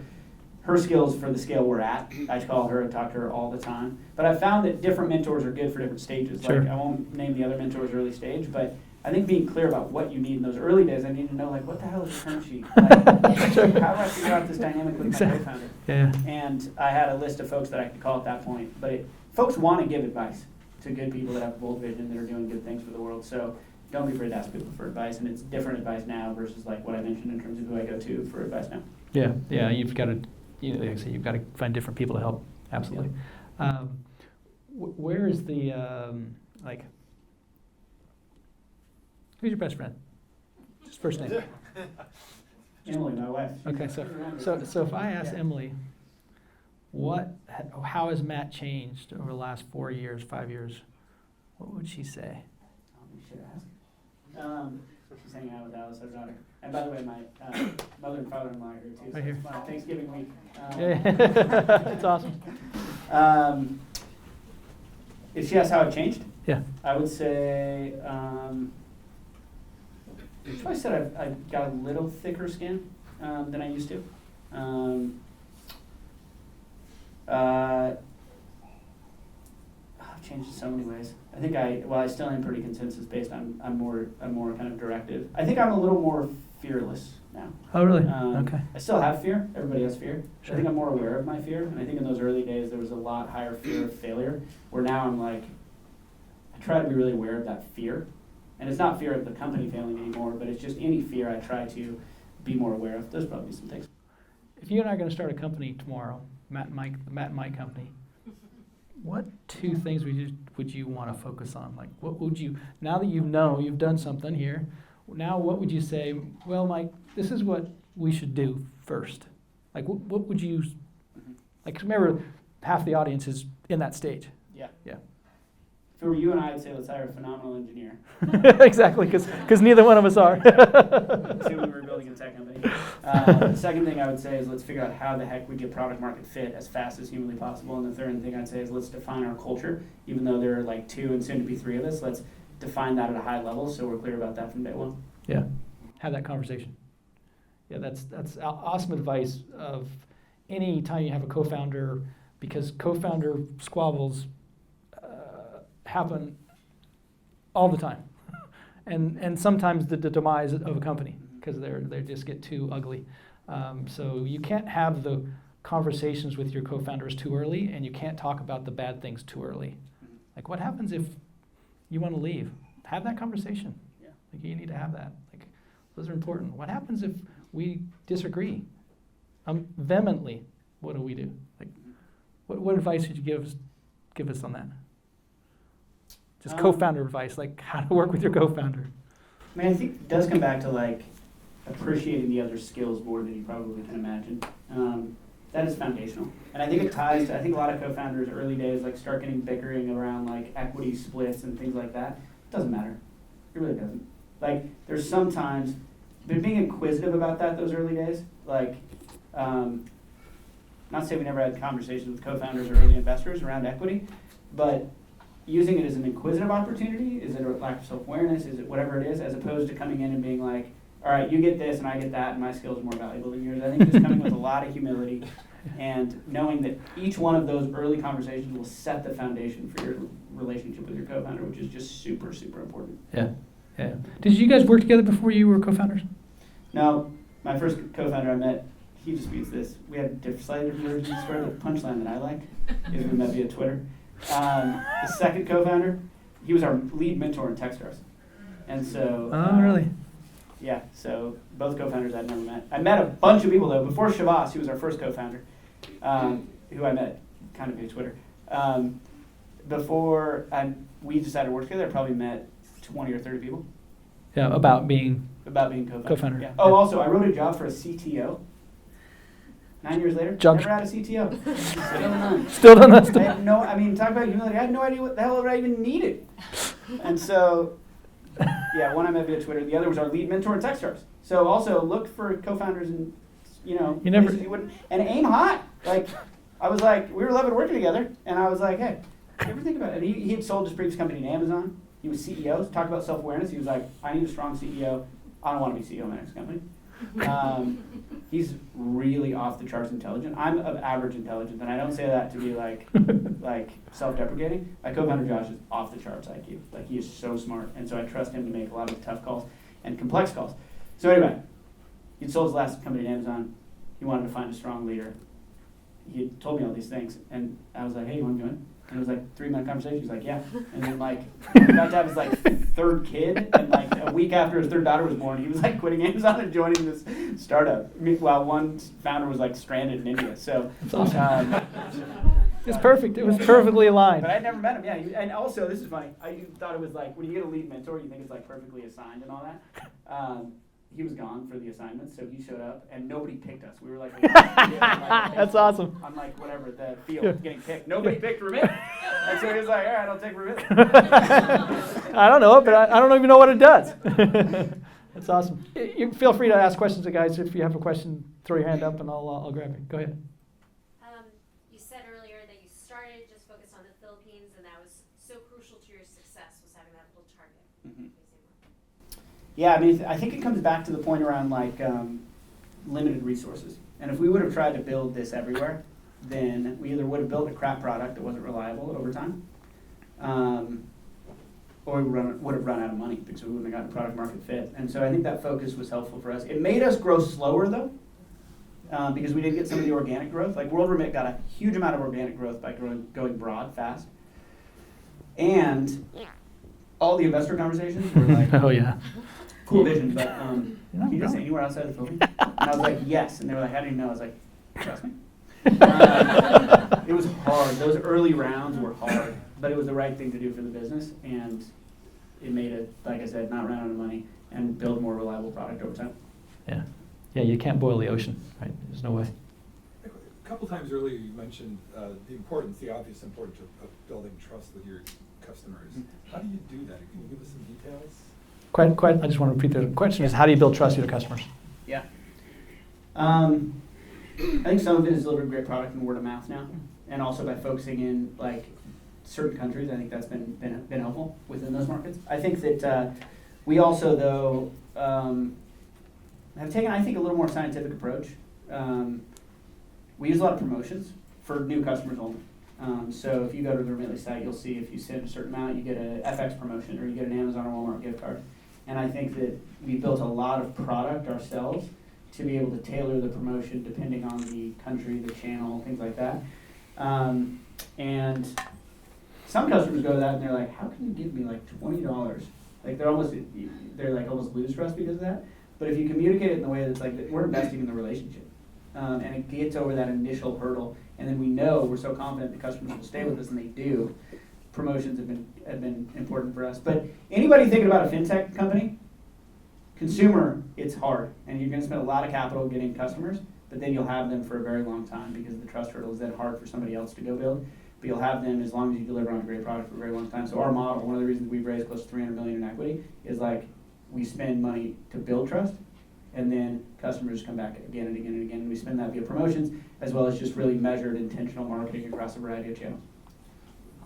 skills for the scale we're at, I call her and talk to her all the time. But I found that different mentors are good for different stages. Sure. Like, I won't name the other mentors early stage, but I think being clear about what you need in those early days, I need to know, like, what the hell is the term sheet? Like, Sure. how do I figure out this dynamic with my co-founder? Yeah. And I had a list of folks that I could call at that point. But folks want to give advice to good people that have a bold vision, that are doing good things for the world. So don't be afraid to ask people for advice. And it's different advice now versus like what I mentioned in terms of who I go to for advice now. Yeah, you've got to, like I say, you've got to find different people to help. Absolutely. Yeah. Where is the, who's your best friend? Just first name. Emily, my wife. Okay, so if I ask Emily, how has Matt changed over the last 4 years, 5 years? What would she say? You should ask. She's hanging out with Alice, our daughter. And by the way, my mother and father-in-law are here too. So right here. It's fun. Thanksgiving week. It's awesome. If she asks how it changed, yeah, I would say, I said I've got a little thicker skin than I used to. I've changed in so many ways. I think I still am pretty consensus-based. I'm more kind of directive. I think I'm a little more fearless now. Oh, really? Okay. I still have fear. Everybody has fear. Sure. I think I'm more aware of my fear. And I think in those early days, there was a lot higher fear of failure, where now I'm like, I try to be really aware of that fear. And it's not fear of the company failing anymore, but it's just any fear I try to be more aware of. There's probably some things. If you and I are going to start a company tomorrow, Matt and Mike company, what 2 things would you want to focus on? Like, what would you, now that you've done something here, now what would you say, well, Mike, this is what we should do first? Like, what would you, like, remember, half the audience is in that stage. Yeah. Yeah. If it were you and I, I'd say let's hire a phenomenal engineer. Exactly, because neither one of us are. Assuming we're building a tech company. The second thing I would say is let's figure out how the heck we get product market fit as fast as humanly possible. And the third thing I'd say is let's define our culture. Even though there are like 2 and soon to be 3 of us, let's define that at a high level so we're clear about that from day one. Yeah, have that conversation. Yeah, that's awesome advice of any time you have a co-founder, because co-founder squabbles happen all the time, and sometimes the demise of a company because they just get too ugly. So you can't have the conversations with your co-founders too early, and you can't talk about the bad things too early. Like, what happens if you want to leave? Have that conversation. Yeah. Like, you need to have that. Like, those are important. What happens if we disagree? Vehemently, what do we do? Like, what advice would you give us on that? Just co-founder advice, like how to work with your co-founder. I mean, I think it does come back to like appreciating the other skills more than you probably can imagine. That is foundational. And I think it ties to, I think a lot of co-founders early days like start getting bickering around like equity splits and things like that. It doesn't matter. It really doesn't. Like there's sometimes, but being inquisitive about that those early days, like, not to say we never had conversations with co-founders or early investors around equity, but using it as an inquisitive opportunity, is it a lack of self-awareness, is it whatever it is, as opposed to coming in and being like, all right, you get this and I get that and my skills are more valuable than yours. I think just coming with a lot of humility and knowing that each one of those early conversations will set the foundation for your relationship with your co-founder, which is just super, super important. Yeah. Did you guys work together before you were co-founders? No, my first co-founder I met, he disputes this. We had slightly different versions for the punchline that I like is we met via Twitter. The second co-founder, he was our lead mentor in Techstars. And so... really? Yeah, so both co-founders I'd never met. I met a bunch of people, though. Before Shavas, he was our first co-founder, who I met kind of via Twitter. Before we decided to work together, I probably met 20 or 30 people. Yeah, about being co-founder. Yeah. Oh, also, I wrote a job for a CTO. 9 years later, never had a CTO. Still done that I stuff. had no, I mean, talk about humility. I had no idea what the hell I even needed. And so, yeah, one I met via Twitter. The other was our lead mentor in Techstars. So also look for co-founders and, places you wouldn't, and aim high. Like, I was like, we were loving working together, and I was like, hey, you ever think about it? And he had sold his previous company to Amazon. He was CEO. Talked about self-awareness. He was like, I need a strong CEO. I don't want to be CEO of my next company. He's really off the charts intelligent. I'm of average intelligence, and I don't say that to be like self-deprecating. My co-founder Josh is off the charts IQ. Like, he is so smart, and so I trust him to make a lot of tough calls and complex calls. So anyway, he'd sold his last company to Amazon. He wanted to find a strong leader. He had told me all these things, and I was like, hey, you want to join? And it was like a 3-minute conversation. He's like, yeah. And then about to have his third kid, and a week after his third daughter was born, he was quitting Amazon and joining this startup. While one founder was stranded in India. So that's awesome. It's perfect. It was perfectly aligned. But I'd never met him. Yeah, and also this is funny. I thought it was when you get a lead mentor, you think it's perfectly assigned and all that. He was gone for the assignment, so he showed up, and nobody picked us. We were that's awesome. On whatever the field getting picked. Nobody picked Remitly. And so he was like, all right, I'll take Remitly. I don't know it, but I don't even know what it does. That's awesome. You feel free to ask questions to guys. If you have a question, throw your hand up, and I'll grab it. Go ahead. You said earlier that you started just focused on the Philippines, and that was so crucial to your success, was having that little target. Mm-hmm. Yeah, I mean, I think it comes back to the point around limited resources. And if we would have tried to build this everywhere, then we either would have built a crap product that wasn't reliable over time, or we would have run out of money because we wouldn't have gotten product market fit. And so I think that focus was helpful for us. It made us grow slower though, because we didn't get some of the organic growth. World Remit got a huge amount of organic growth by going broad fast. And all the investor conversations were oh yeah. Cool vision, but can you just say anywhere outside the Philippines? And I was like, yes. And they were like, how do you know? I was like, trust me. It was hard. Those early rounds were hard, but it was the right thing to do for the business. And it made it, like I said, not run out of money and build more reliable product over time. Yeah. Yeah, you can't boil the ocean, right? There's no way. A couple times earlier you mentioned the obvious importance of building trust with your customers. How do you do that? Can you give us some details? Quite. I just want to repeat the question is, how do you build trust with your customers? Yeah. I think some of it is delivering great product and word of mouth now, and also by focusing in certain countries. I think that's been helpful within those markets. I think that we also though have taken a little more scientific approach. We use a lot of promotions for new customers only. So if you go to the Remitly site, you'll see if you send a certain amount, you get an FX promotion, or you get an Amazon or Walmart gift card. And I think that we built a lot of product ourselves to be able to tailor the promotion depending on the country, the channel, things like that. And some customers go to that and they're like, how can you give me like $20? Like they're almost lose trust because of that. But if you communicate it in the way that's like, we're investing in the relationship, and it gets over that initial hurdle, and then we know, we're so confident the customers will stay with us, and they do. Promotions have been important for us. But anybody thinking about a fintech company, consumer, it's hard, and you're going to spend a lot of capital getting customers, but then you'll have them for a very long time because the trust hurdle is that hard for somebody else to go build. But you'll have them as long as you deliver on a great product for a very long time. So our model, one of the reasons we've raised close to $300 million in equity, is like we spend money to build trust, and then customers come back again and again and again. And we spend that via promotions, as well as just really measured, intentional marketing across a variety of channels.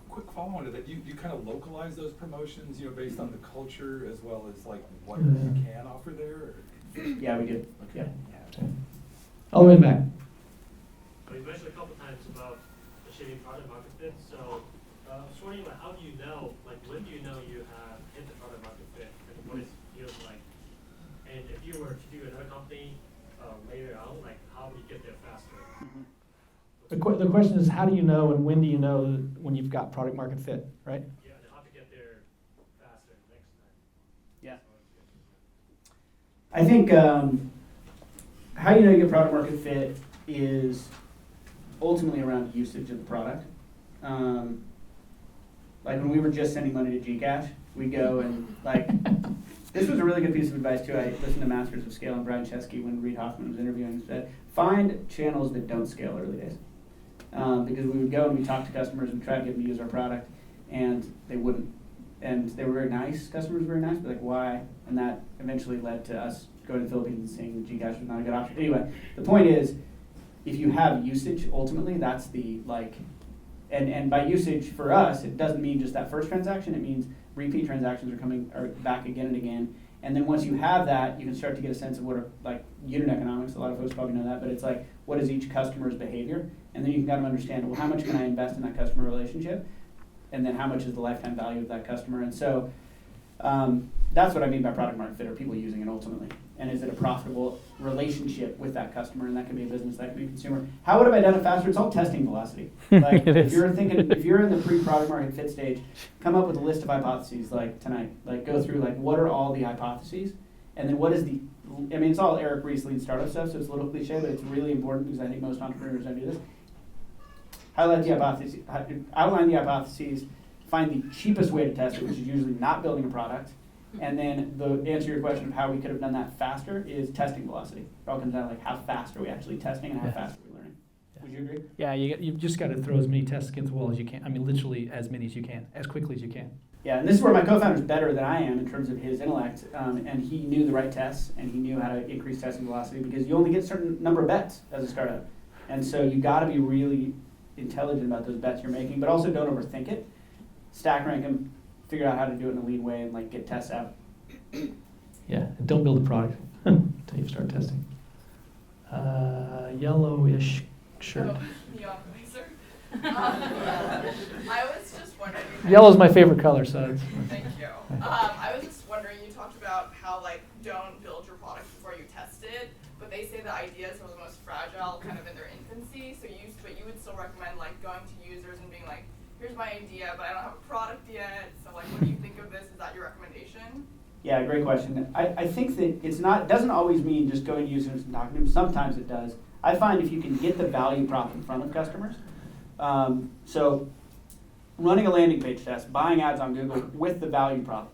Quick follow-on to that, you kind of localize those promotions, based on the culture as well as like what you can offer there? Yeah, we do. Okay. Yeah. All the way back. So you mentioned a couple times about achieving product market fit. So I was wondering, like, how do you know, like, when do you know you have hit the product market fit, and what it feels like? And if you were to do another company later on, like, how would you get there faster? Mm-hmm. The question is, how do you know and when do you know when you've got product market fit, right? Yeah, and how to get there faster next time. Yeah. I think how you know you get product market fit is ultimately around usage of the product. Like when we were just sending money to Gcash, we go and like, this was a really good piece of advice too. I listened to Masters of Scale and Brian Chesky when Reid Hoffman was interviewing and said, find channels that don't scale early days. Because we would go and we talk to customers and try to get them to use our product, and they wouldn't. And they were very nice, customers were very nice, but like, why? And that eventually led to us going to the Philippines and seeing that Gcash was not a good option. Anyway, the point is, if you have usage, ultimately, that's the, like, and by usage for us, it doesn't mean just that first transaction, it means repeat transactions are back again and again. And then once you have that, you can start to get a sense of what are, like, unit economics. A lot of folks probably know that, but it's like, what is each customer's behavior? And then you can kind of understand, well, how much can I invest in that customer relationship? And then how much is the lifetime value of that customer? And so that's what I mean by product market fit. Are people using it ultimately? And is it a profitable relationship with that customer? And that can be a business, that can be a consumer. How would I have done it faster? It's all testing velocity. Like if you're in the pre-product market fit stage, come up with a list of hypotheses like tonight. Like go through like what are all the hypotheses? And then what is the, I mean, it's all Eric Ries lead startup stuff, so it's a little cliche, but it's really important because I think most entrepreneurs don't do this. Highlight the hypotheses, outline the hypotheses, find the cheapest way to test it, which is usually not building a product. And then the answer to your question of how we could have done that faster is testing velocity. It all comes down to like how fast are we actually testing and how fast are we learning. Would you agree? Yeah, you've just got to throw as many tests against the wall as you can. I mean, literally as many as you can, as quickly as you can. Yeah, and this is where my co-founder is better than I am in terms of his intellect, and he knew the right tests, and he knew how to increase testing velocity because you only get a certain number of bets as a startup. And so you got to be really intelligent about those bets you're making, but also don't overthink it. Stack rank them, figure out how to do it in a lean way, and like get tests out. Yeah, and don't build a product until you start testing. Yellowish shirt. Oh, neon laser. I was just wondering. Yellow's my favorite color, so it's. Thank you. I was just wondering. You talked about how like don't build your product before you test it, but they say the ideas are the most fragile, kind of in their infancy. So you would still recommend like going to users and being like, here's my idea, but I don't have a product yet. So like, what do you think of this? Is that your recommendation? Yeah, great question. I think that it doesn't always mean just going to users and talking to them. Sometimes it does. I find if you can get the value prop in front of customers, so running a landing page test, buying ads on Google with the value prop,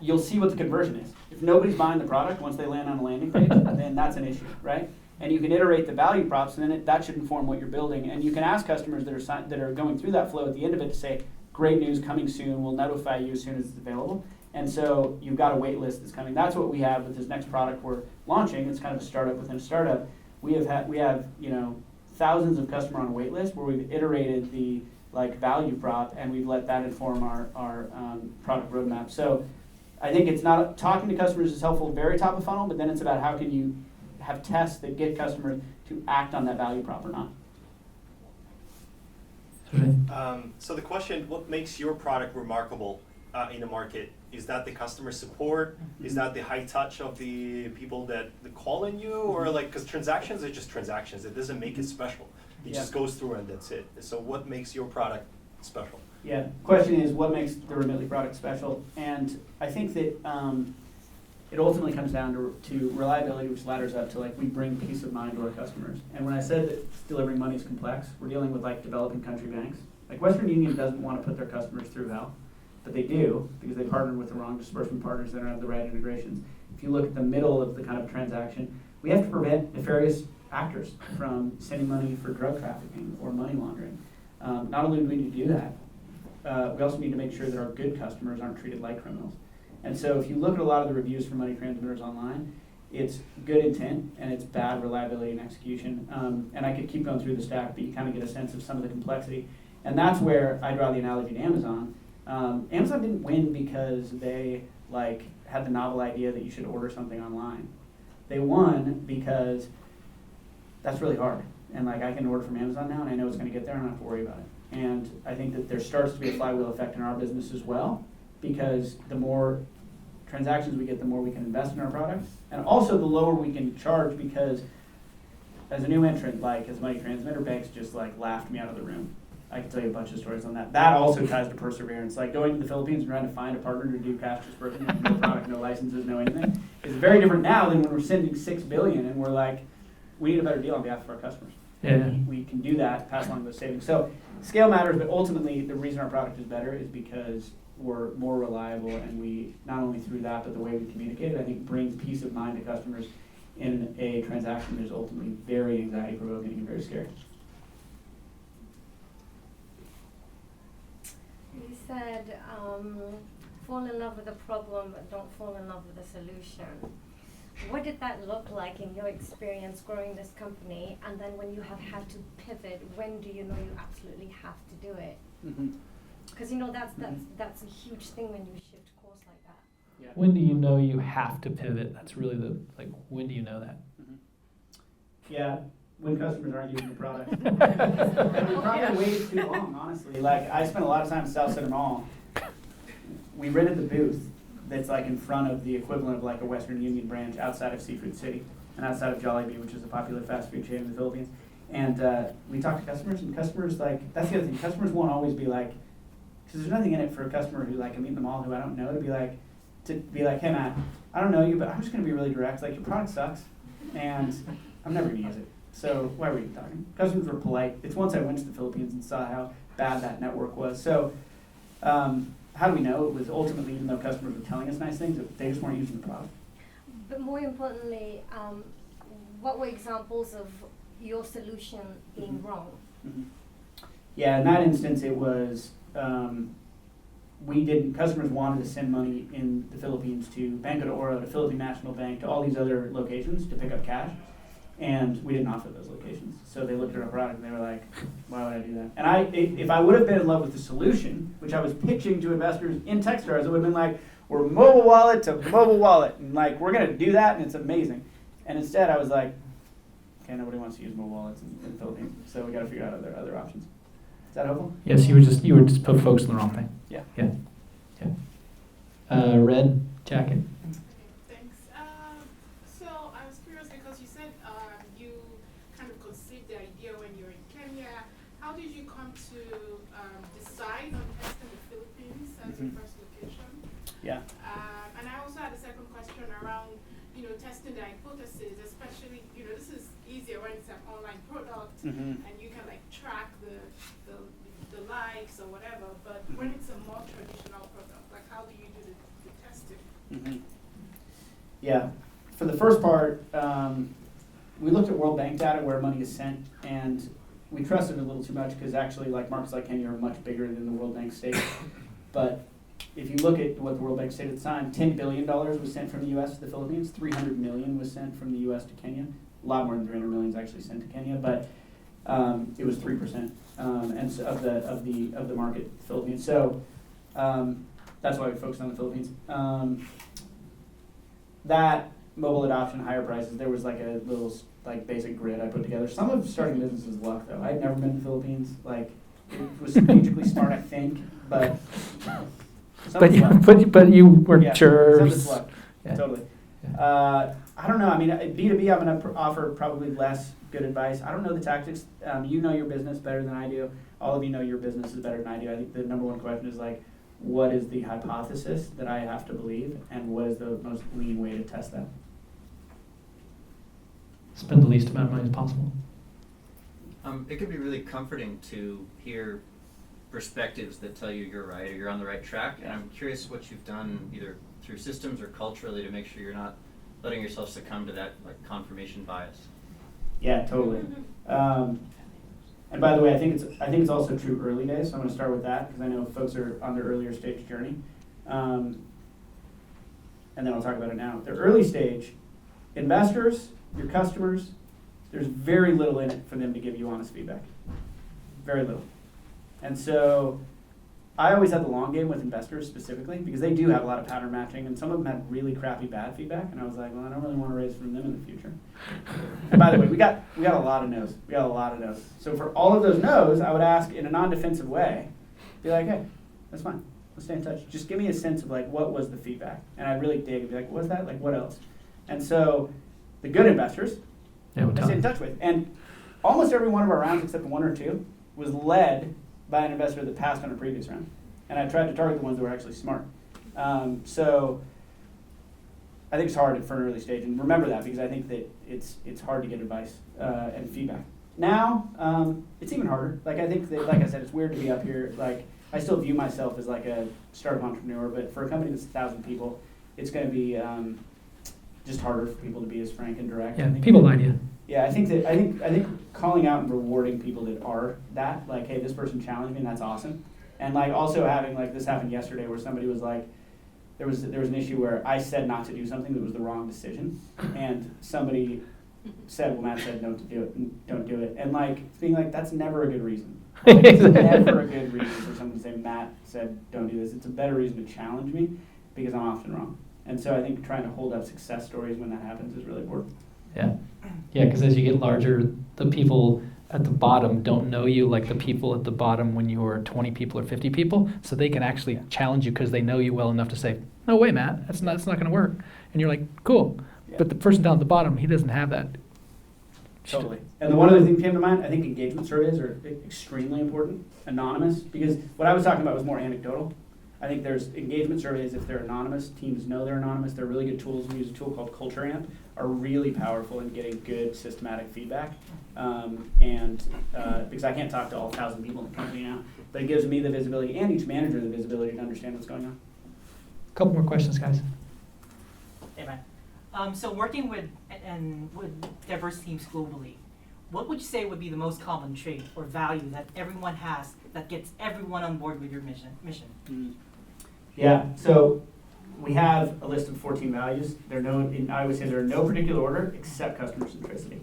you'll see what the conversion is. If nobody's buying the product once they land on a landing page, then that's an issue, right? And you can iterate the value props, and then that should inform what you're building. And you can ask customers that are going through that flow at the end of it to say, great news coming soon, we'll notify you as soon as it's available. And so you've got a wait list that's coming. That's what we have with this next product we're launching. It's kind of a startup within a startup. We have thousands of customers on a wait list where we've iterated the like value prop, and we've let that inform our product roadmap. So I think it's not talking to customers is helpful very top of funnel, but then it's about how can you have tests that get customers to act on that value prop or not. So the question, what makes your product remarkable in the market? Is that the customer support? Is that the high touch of the people that call on you? Or like, because transactions are just transactions. It doesn't make it special. It just goes through and that's it. So what makes your product special? Yeah, question is what makes the Remitly product special? And I think that it ultimately comes down to reliability, which ladders up to like we bring peace of mind to our customers. And when I said that delivering money is complex, we're dealing with like developing country banks. Like Western Union doesn't want to put their customers through hell, but they do because they partnered with the wrong disbursement partners that don't have the right integrations. If you look at the middle of the kind of transaction, we have to prevent nefarious actors from sending money for drug trafficking or money laundering. Not only do we need to do that, we also need to make sure that our good customers aren't treated like criminals. And so if you look at a lot of the reviews for money transmitters online, it's good intent and it's bad reliability and execution. And I could keep going through the stack, but you kind of get a sense of some of the complexity. And that's where I draw the analogy to Amazon. Amazon didn't win because they like had the novel idea that you should order something online. They won because that's really hard. And like I can order from Amazon now and I know it's going to get there and I don't have to worry about it. And I think that there starts to be a flywheel effect in our business as well, because the more transactions we get, the more we can invest in our product. And also the lower we can charge, because as a new entrant, like as money transmitter, banks just like laughed me out of the room. I can tell you a bunch of stories on that. That also ties to perseverance. Like going to the Philippines and trying to find a partner to do cash disbursement, no product, no licenses, no anything, is very different now than when we're sending $6 billion and we're like, we need a better deal on behalf of our customers. Yeah. We can do that, pass along those savings. So scale matters, but ultimately the reason our product is better is because we're more reliable, and we, not only through that, but the way we communicate it, I think brings peace of mind to customers in a transaction that is ultimately very anxiety provoking and very scary. You said fall in love with the problem, but don't fall in love with the solution. What did that look like in your experience growing this company? And then when you have had to pivot, when do you know you absolutely have to do it? Because you know that's a huge thing when you shift course like that. Yeah. When do you know you have to pivot? That's really when do you know that? Yeah, when customers aren't using the product. And we probably waited too long, honestly. Like, I spent a lot of time at South Center Mall. We rented the booth that's like in front of the equivalent of like a Western Union branch outside of Seafood City and outside of Jollibee, which is a popular fast food chain in the Philippines. And we talked to customers, and customers, like, that's the other thing. Customers won't always be like, because there's nothing in it for a customer who, like, I'm in the mall who I don't know to be like, hey, Matt, I don't know you, but I'm just going to be really direct. Like, your product sucks, and I'm never going to use it. So why are we even talking? Customers were polite. It's once I went to the Philippines and saw how bad that network was. So how do we know? It was ultimately, even though customers were telling us nice things, they just weren't using the product. But more importantly, what were examples of your solution being wrong? Yeah, in that instance, it was customers wanted to send money in the Philippines to Banco de Oro, to Philippine National Bank, to all these other locations to pick up cash, and we didn't offer those locations. So they looked at our product and they were like, why would I do that? And if I would have been in love with the solution, which I was pitching to investors in Techstars, it would have been like, we're mobile wallet to mobile wallet, and like, we're going to do that, and it's amazing. And instead, I was like, okay, nobody wants to use mobile wallets in the Philippines, so we got to figure out other options. Is that helpful? Yes, you were just put folks in the wrong thing. Yeah. Red jacket. Thanks. So I was curious because you said you kind of conceived the idea when you were in Kenya. How did you come to decide on testing the Philippines as your first location? Yeah. And I also had a second question around, testing the hypothesis, especially, this is easier when it's an online product and you can like track the likes or whatever, but when it's a more traditional product, like how do you do the testing? Yeah, for the first part, we looked at World Bank data where money is sent, and we trusted it a little too much because actually, like, markets like Kenya are much bigger than the World Bank state. But if you look at what the World Bank stated at the time, $10 billion was sent from the U.S. to the Philippines, $300 million was sent from the U.S. to Kenya. A lot more than $300 million is actually sent to Kenya, but it was 3% and so of the market, Philippines. So that's why we focused on the Philippines. That mobile adoption, higher prices, there was like a little like basic grid I put together. Some of starting business is luck, though. I'd never been to the Philippines. Like, it was strategically smart, I think, but But of you, luck. but you weren't Yeah, sure. some of it's luck. Yeah. Totally. Yeah. I don't know. I mean, B2B, I'm going to offer probably less good advice. I don't know the tactics. You know your business better than I do. All of you know your business is better than I do. I think the number one question is like, what is the hypothesis that I have to believe, and what is the most lean way to test that? Spend the least amount of money as possible. It can be really comforting to hear perspectives that tell you you're right or you're on the right track. And I'm curious what you've done either through systems or culturally to make sure you're not letting yourself succumb to that like confirmation bias. Yeah, totally. And by the way, I think it's also true early days. So I'm going to start with that because I know folks are on their earlier stage journey, and then I'll talk about it now. The early stage, investors, your customers, there's very little in it for them to give you honest feedback. Very little. And so I always had the long game with investors specifically because they do have a lot of pattern matching, and some of them had really crappy bad feedback, and I was like, well, I don't really want to raise from them in the future. And by the way, we got a lot of no's. We got a lot of no's. So for all of those no's, I would ask in a non-defensive way, be like, hey, that's fine. Let's stay in touch. Just give me a sense of like what was the feedback, and I'd really dig and be like, what was that? Like what else? And so the good investors, Yeah, we'll I tell stay in them. touch with, and almost every one of our rounds except one or two was led by an investor that passed on a previous round. And I tried to target the ones that were actually smart. So I think it's hard for an early stage, and remember that because I think that it's hard to get advice and feedback. Now, it's even harder. Like I think that, like I said, it's weird to be up here. Like I still view myself as like a startup entrepreneur, but for a company that's 1,000 people, it's going to be just harder for people to be as frank and direct. Yeah, people lie to you. Yeah, I think calling out and rewarding people that are that, like, hey, this person challenged me, and that's awesome. And like also having like this happened yesterday where somebody was like, there was an issue where I said not to do something that was the wrong decision, and somebody said, well, Matt said don't do it, and don't do it, and like being like that's never a good reason. Like, it's never a good reason for someone to say Matt said don't do this. It's a better reason to challenge me because I'm often wrong. And so I think trying to hold up success stories when that happens is really important. Yeah. Yeah, because as you get larger, the people at the bottom don't know you like the people at the bottom when you were 20 people or 50 people. So they can actually challenge you because they know you well enough to say, no way, Matt, that's not going to work. And you're like, cool. Yeah. But the person down at the bottom, he doesn't have that. Totally. And the one other thing that came to mind, I think engagement surveys are extremely important, anonymous, because what I was talking about was more anecdotal. I think there's engagement surveys, if they're anonymous, teams know they're anonymous, they're really good tools. We use a tool called Culture Amp, are really powerful in getting good systematic feedback. Because I can't talk to all 1,000 people in the company now, but it gives me the visibility and each manager the visibility to understand what's going on. A couple more questions, guys. Hey, man. So working with diverse teams globally, what would you say would be the most common trait or value that everyone has that gets everyone on board with your mission? Yeah, so we have a list of 14 values. I would say they're in no particular order except customer centricity.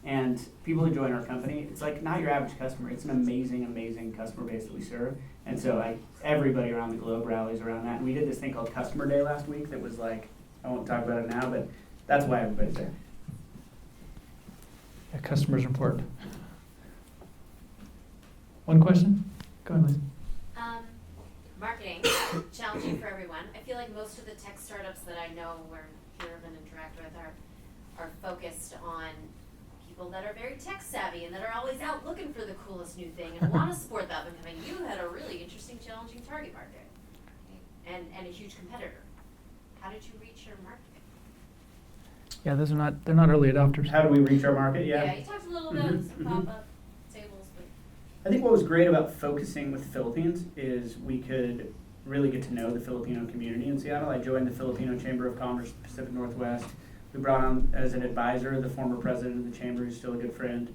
And people who join our company, it's like not your average customer. It's an amazing, amazing customer base that we serve. And so like everybody around the globe rallies around that. And we did this thing called Customer Day last week that was like, I won't talk about it now, but that's why everybody's there. Yeah, customers are important. One question? Go ahead, Liz. Marketing, challenging for everyone. I feel like most of the tech startups that I know or hear of and interact with are focused on people that are very tech savvy and that are always out looking for the coolest new thing and want to support that up and coming. You had a really interesting, challenging target market and a huge competitor. How did you reach your market? Yeah, they're not early adopters. How do we reach our market? Yeah, you talked a little bit about some pop-up tables, but I think what was great about focusing with the Philippines is we could really get to know the Filipino community in Seattle. I joined the Filipino Chamber of Commerce Pacific Northwest. We brought on as an advisor the former president of the chamber, who's still a good friend.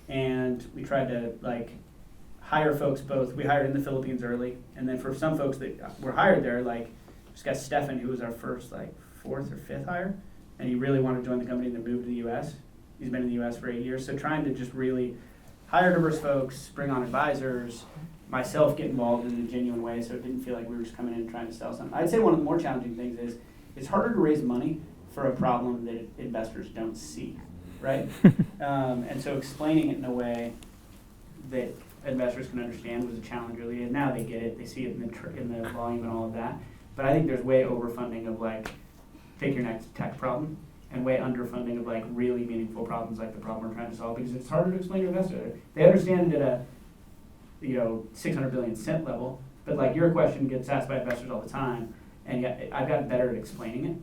And we tried to like hire folks both. We hired in the Philippines early, and then for some folks that were hired there, like this guy Stefan, who was our first like 4th or 5th hire, and he really wanted to join the company and then move to the U.S. He's been in the U.S. for 8 years, so trying to just really hire diverse folks, bring on advisors, myself get involved in a genuine way, so it didn't feel like we were just coming in and trying to sell something. I'd say one of the more challenging things is it's harder to raise money for a problem that investors don't see, right? And so explaining it in a way that investors can understand was a challenge early, and now they get it. They see it in the volume and all of that. But I think there's way overfunding of like, take your next tech problem, and way underfunding of like really meaningful problems like the problem we're trying to solve, because it's harder to explain to investors. They understand it at a 600 billion cent level, but like your question gets asked by investors all the time, and yet I've gotten better at explaining it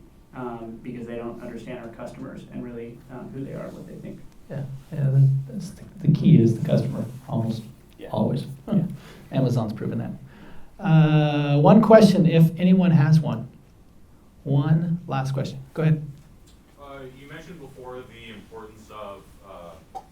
because they don't understand our customers and really who they are and what they think. That's the key is the customer, almost always. Yeah. Amazon's proven that. One question, if anyone has one. One last question. Go ahead. You mentioned before the importance of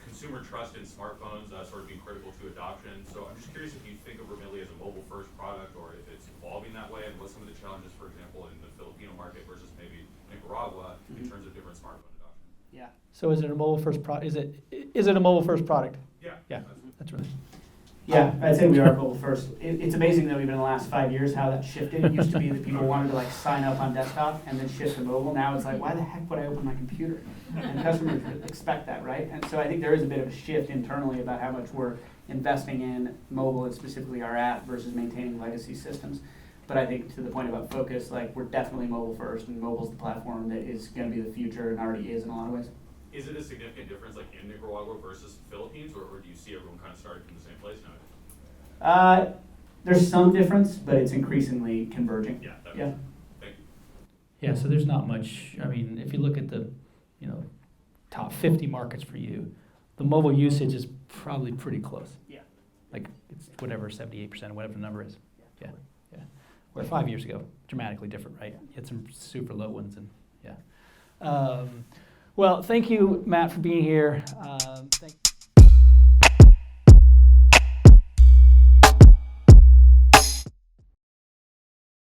consumer trust in smartphones sort of being critical to adoption. So I'm just curious if you think of Remitly as a mobile-first product, or if it's evolving that way, and what some of the challenges, for example, in the Filipino market versus maybe Nicaragua in terms of different smartphone adoption. Yeah. So is it a mobile first product? Is it a mobile first product? Yeah. Yeah, that's right. Yeah, I'd say we are mobile first. It's amazing though, even in the last 5 years, how that shifted. It used to be that people wanted to like sign up on desktop and then shift to mobile. Now it's like, why the heck would I open my computer? And customers expect that, right? And so I think there is a bit of a shift internally about how much we're investing in mobile and specifically our app versus maintaining legacy systems. But I think to the point about focus, like we're definitely mobile first, and mobile's the platform that is going to be the future and already is in a lot of ways. Is it a significant difference like in Nicaragua versus Philippines, or do you see everyone kind of starting from the same place nowadays? There's some difference, but it's increasingly converging. Yeah, that Yeah. makes sense. Thank you. Yeah, so there's not much. I mean, if you look at the, top 50 markets for you, the mobile usage is probably pretty close. Yeah. Like it's whatever 78%, whatever the number is. Yeah. Where 5 years ago, dramatically different, right? You had some super low ones, and yeah. Well, thank you, Matt, for being here. Thank